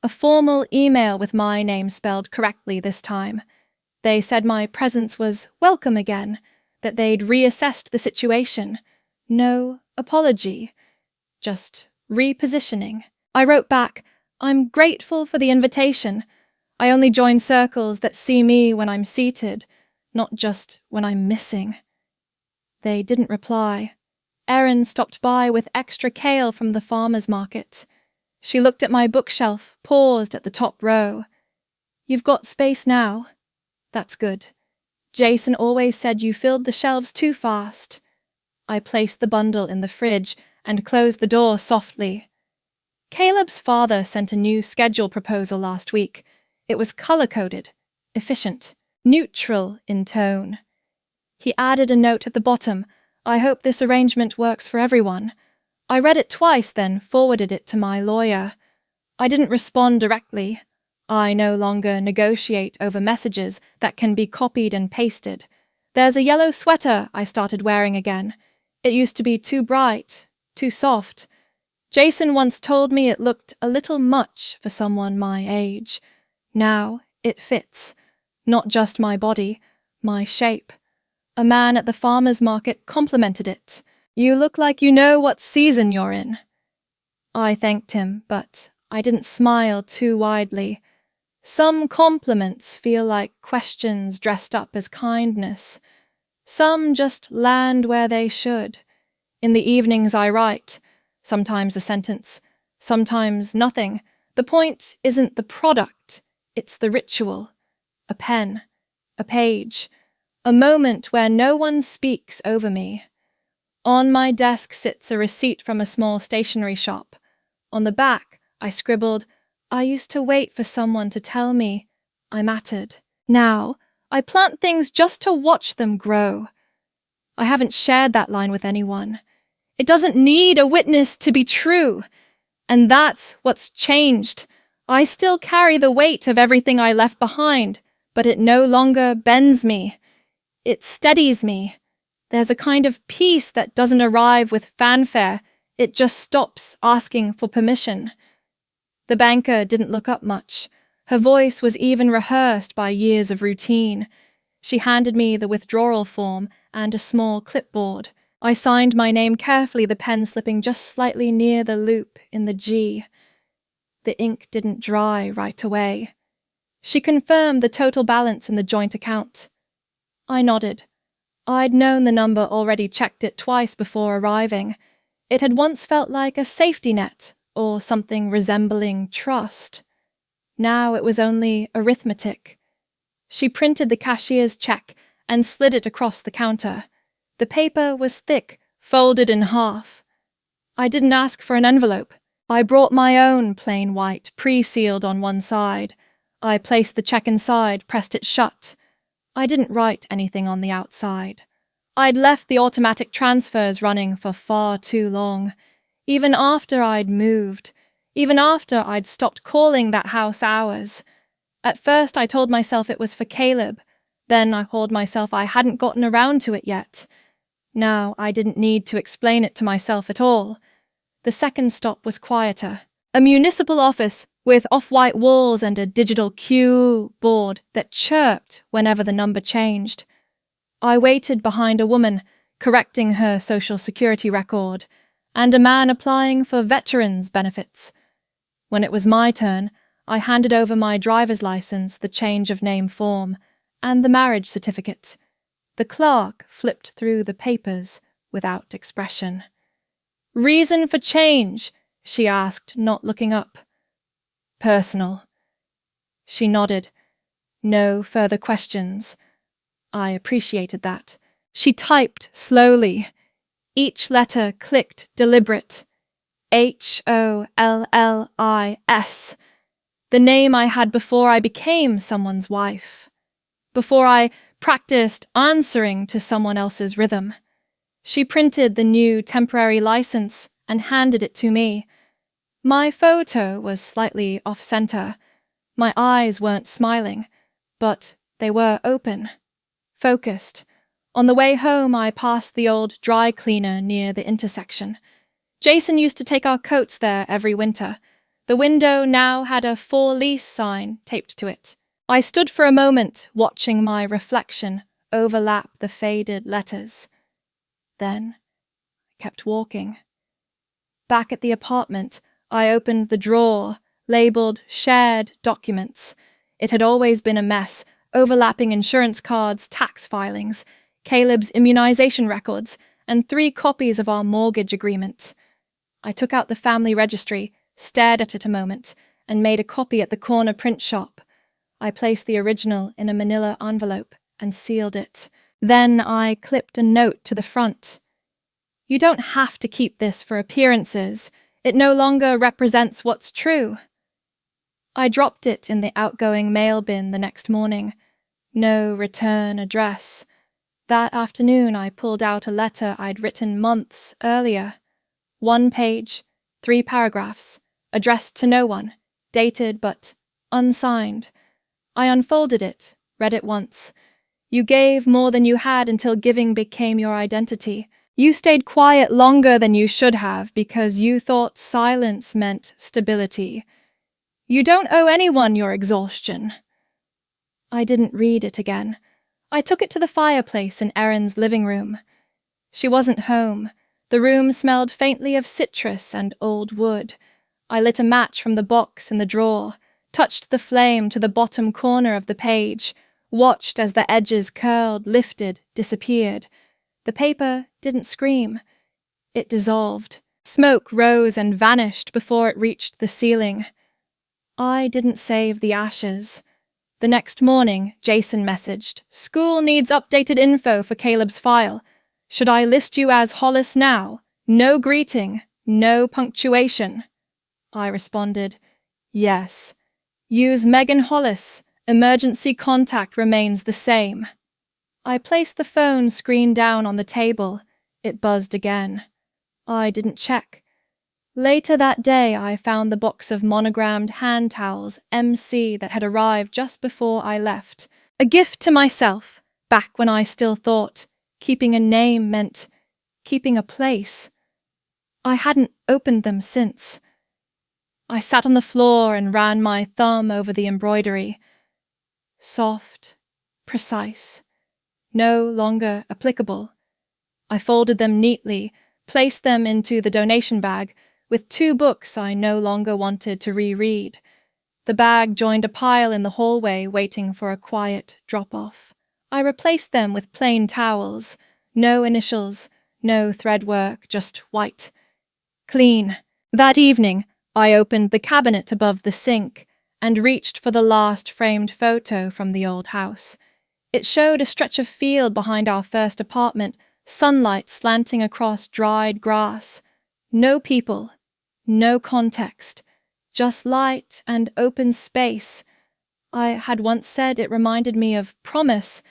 a formal email with my name spelled correctly this time. They said my presence was welcome again, that they'd reassessed the situation. No apology, just repositioning. I wrote back, "I'm grateful for the invitation. I only join circles that see me when I'm seated, not just when I'm missing." They didn't reply. Erin stopped by with extra kale from the farmer's market. She looked at my bookshelf, paused at the top row. "You've got space now. That's good. Jason always said you filled the shelves too fast." I placed the bundle in the fridge and closed the door softly. Caleb's father sent a new schedule proposal last week. It was color-coded, efficient, neutral in tone. He added a note at the bottom, "I hope this arrangement works for everyone." I read it twice, then forwarded it to my lawyer. I didn't respond directly. I no longer negotiate over messages that can be copied and pasted. There's a yellow sweater I started wearing again. It used to be too bright, too soft. Jason once told me it looked a little much for someone my age. Now it fits. Not just my body, my shape. A man at the farmer's market complimented it. "You look like you know what season you're in." I thanked him, but I didn't smile too widely. Some compliments feel like questions dressed up as kindness. Some just land where they should. In the evenings I write, sometimes a sentence, sometimes nothing. The point isn't the product, it's the ritual. A pen, a page, a moment where no one speaks over me. On my desk sits a receipt from a small stationery shop. On the back, I scribbled, "I used to wait for someone to tell me I mattered." Now, I plant things just to watch them grow. I haven't shared that line with anyone. It doesn't need a witness to be true. And that's what's changed. I still carry the weight of everything I left behind, but it no longer bends me. It steadies me. There's a kind of peace that doesn't arrive with fanfare. It just stops asking for permission. The banker didn't look up much. Her voice was even rehearsed by years of routine. She handed me the withdrawal form and a small clipboard. I signed my name carefully, the pen slipping just slightly near the loop in the G. The ink didn't dry right away. She confirmed the total balance in the joint account. I nodded. I'd known the number, already checked it twice before arriving. It had once felt like a safety net, or something resembling trust. Now it was only arithmetic. She printed the cashier's check and slid it across the counter. The paper was thick, folded in half. I didn't ask for an envelope. I brought my own plain white, pre-sealed on one side. I placed the check inside, pressed it shut. I didn't write anything on the outside. I'd left the automatic transfers running for far too long. Even after I'd moved. Even after I'd stopped calling that house ours. At first I told myself it was for Caleb. Then I told myself I hadn't gotten around to it yet. Now I didn't need to explain it to myself at all. The second stop was quieter. A municipal office with off-white walls and a digital cue board that chirped whenever the number changed. I waited behind a woman correcting her social security record and a man applying for veterans' benefits. When it was my turn, I handed over my driver's license, the change of name form, and the marriage certificate. The clerk flipped through the papers without expression. "Reason for change?" she asked, not looking up. "Personal." She nodded. No further questions. I appreciated that. She typed slowly. Each letter clicked deliberate. Hollis. The name I had before I became someone's wife. Before I practiced answering to someone else's rhythm. She printed the new temporary license and handed it to me. My photo was slightly off-center. My eyes weren't smiling, but they were open, focused. On the way home, I passed the old dry cleaner near the intersection. Jason used to take our coats there every winter. The window now had a for lease sign taped to it. I stood for a moment, watching my reflection overlap the faded letters. Then I kept walking. Back at the apartment, I opened the drawer, labeled Shared Documents. It had always been a mess, overlapping insurance cards, tax filings, Caleb's immunization records, and 3 copies of our mortgage agreement. I took out the family registry, stared at it a moment, and made a copy at the corner print shop. I placed the original in a manila envelope and sealed it. Then I clipped a note to the front. "You don't have to keep this for appearances. It no longer represents what's true." I dropped it in the outgoing mail bin the next morning. No return address. That afternoon I pulled out a letter I'd written months earlier. 1 page, 3 paragraphs, addressed to no one, dated but unsigned. I unfolded it, read it once. "You gave more than you had until giving became your identity. You stayed quiet longer than you should have because you thought silence meant stability. You don't owe anyone your exhaustion." I didn't read it again. I took it to the fireplace in Erin's living room. She wasn't home. The room smelled faintly of citrus and old wood. I lit a match from the box in the drawer, touched the flame to the bottom corner of the page, watched as the edges curled, lifted, disappeared. The paper didn't scream. It dissolved. Smoke rose and vanished before it reached the ceiling. I didn't save the ashes. The next morning, Jason messaged, "School needs updated info for Caleb's file. Should I list you as Hollis now? No greeting, no punctuation." I responded, "Yes. Use Megan Hollis. Emergency contact remains the same." I placed the phone screen down on the table. It buzzed again. I didn't check. Later that day, I found the box of monogrammed hand towels, MC, that had arrived just before I left. A gift to myself, back when I still thought keeping a name meant keeping a place. I hadn't opened them since. I sat on the floor and ran my thumb over the embroidery. Soft, precise, no longer applicable. I folded them neatly, placed them into the donation bag, with 2 books I no longer wanted to reread. The bag joined a pile in the hallway waiting for a quiet drop-off. I replaced them with plain towels, no initials, no threadwork, just white. Clean. That evening, I opened the cabinet above the sink and reached for the last framed photo from the old house. It showed a stretch of field behind our first apartment, sunlight slanting across dried grass. No people, no context, just light and open space. I had once said it reminded me of promise.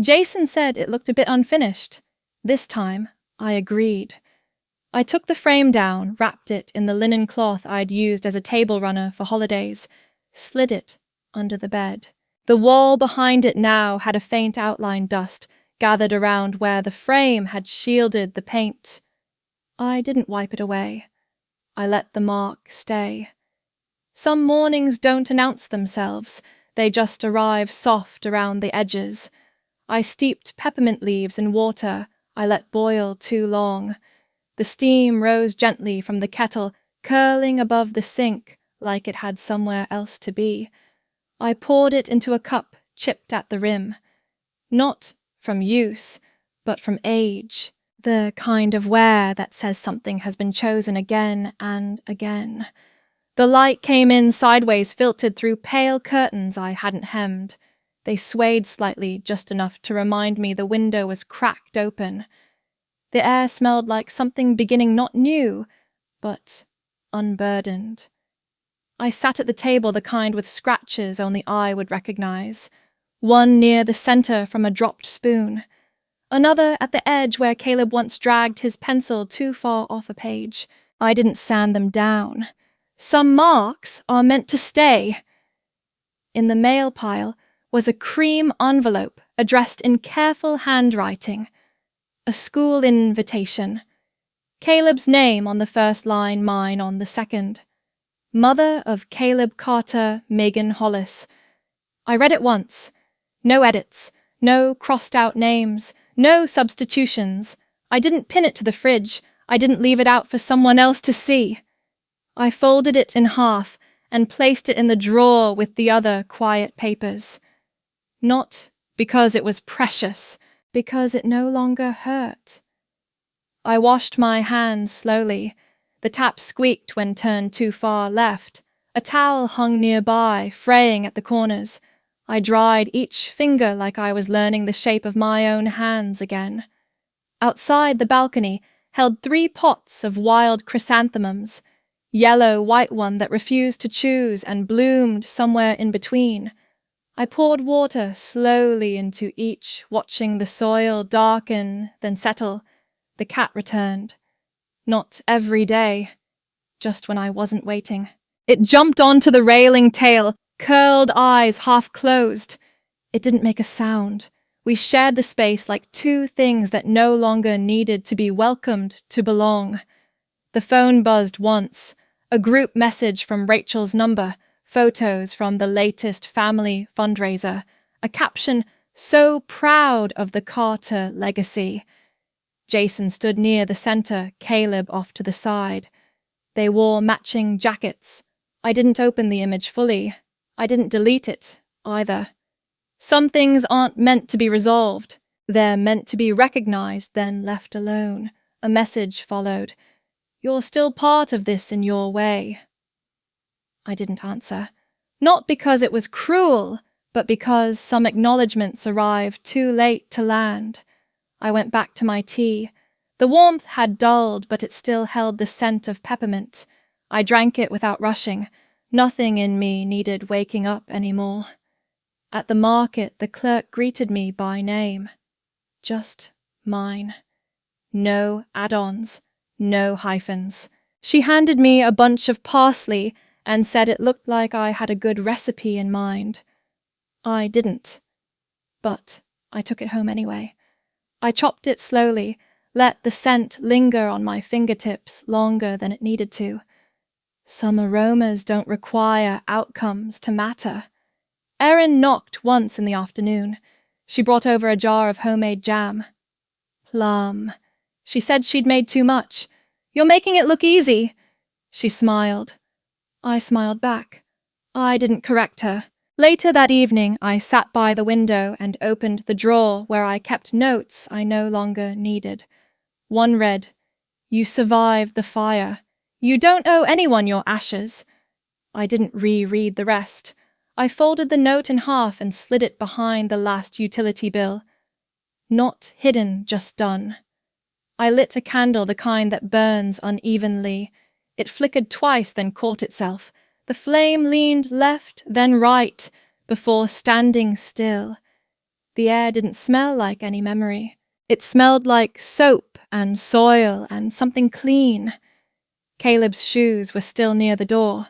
Jason said it looked a bit unfinished. This time, I agreed. I took the frame down, wrapped it in the linen cloth I'd used as a table runner for holidays, slid it under the bed. The wall behind it now had a faint outline dust gathered around where the frame had shielded the paint. I didn't wipe it away. I let the mark stay. Some mornings don't announce themselves, they just arrive soft around the edges. I steeped peppermint leaves in water I let boil too long. The steam rose gently from the kettle, curling above the sink like it had somewhere else to be. I poured it into a cup chipped at the rim. Not from use, but from age. The kind of wear that says something has been chosen again and again. The light came in sideways, filtered through pale curtains I hadn't hemmed. They swayed slightly, just enough to remind me the window was cracked open. The air smelled like something beginning not new, but unburdened. I sat at the table, the kind with scratches only I would recognize. One near the center from a dropped spoon. Another at the edge where Caleb once dragged his pencil too far off a page. I didn't sand them down. Some marks are meant to stay. In the mail pile was a cream envelope addressed in careful handwriting. A school invitation. Caleb's name on the first line, mine on the second. Mother of Caleb Carter, Megan Hollis. I read it once. No edits, no crossed-out names, no substitutions. I didn't pin it to the fridge. I didn't leave it out for someone else to see. I folded it in half and placed it in the drawer with the other quiet papers. Not because it was precious, because it no longer hurt. I washed my hands slowly. The tap squeaked when turned too far left. A towel hung nearby, fraying at the corners. I dried each finger like I was learning the shape of my own hands again. Outside the balcony held 3 pots of wild chrysanthemums, yellow white one that refused to choose and bloomed somewhere in between. I poured water slowly into each, watching the soil darken, then settle. The cat returned. Not every day, just when I wasn't waiting. It jumped onto the railing tail, curled eyes half closed. It didn't make a sound. We shared the space like 2 things that no longer needed to be welcomed to belong. The phone buzzed once, a group message from Rachel's number, photos from the latest family fundraiser, a caption so proud of the Carter legacy. Jason stood near the center, Caleb off to the side. They wore matching jackets. I didn't open the image fully. I didn't delete it, either. Some things aren't meant to be resolved. They're meant to be recognized, then left alone. A message followed. You're still part of this in your way. I didn't answer. Not because it was cruel, but because some acknowledgements arrived too late to land. I went back to my tea. The warmth had dulled, but it still held the scent of peppermint. I drank it without rushing. Nothing in me needed waking up anymore. At the market, the clerk greeted me by name. Just mine. No add-ons, no hyphens. She handed me a bunch of parsley and said it looked like I had a good recipe in mind. I didn't. But I took it home anyway. I chopped it slowly, let the scent linger on my fingertips longer than it needed to. Some aromas don't require outcomes to matter. Erin knocked once in the afternoon. She brought over a jar of homemade jam. Plum. She said she'd made too much. You're making it look easy. She smiled. I smiled back. I didn't correct her. Later that evening, I sat by the window and opened the drawer where I kept notes I no longer needed. One read, "You survived the fire. You don't owe anyone your ashes." I didn't reread the rest. I folded the note in half and slid it behind the last utility bill. Not hidden, just done. I lit a candle, the kind that burns unevenly. It flickered twice, then caught itself. The flame leaned left, then right, before standing still. The air didn't smell like any memory. It smelled like soap and soil and something clean. Caleb's shoes were still near the door,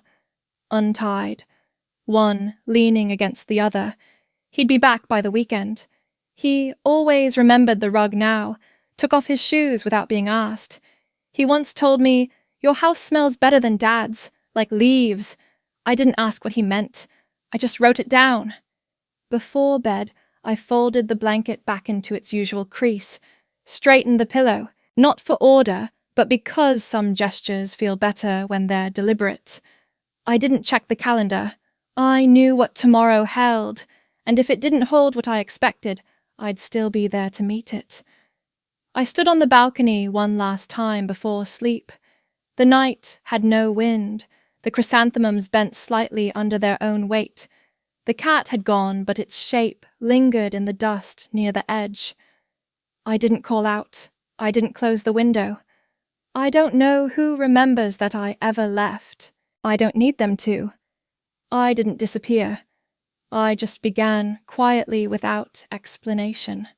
untied, one leaning against the other. He'd be back by the weekend. He always remembered the rug now, took off his shoes without being asked. He once told me, "Your house smells better than Dad's, like leaves." I didn't ask what he meant. I just wrote it down. Before bed, I folded the blanket back into its usual crease, straightened the pillow, not for order, but because some gestures feel better when they're deliberate. I didn't check the calendar. I knew what tomorrow held, and if it didn't hold what I expected, I'd still be there to meet it. I stood on the balcony one last time before sleep. The night had no wind. The chrysanthemums bent slightly under their own weight. The cat had gone, but its shape lingered in the dust near the edge. I didn't call out. I didn't close the window. I don't know who remembers that I ever left. I don't need them to. I didn't disappear. I just began quietly without explanation.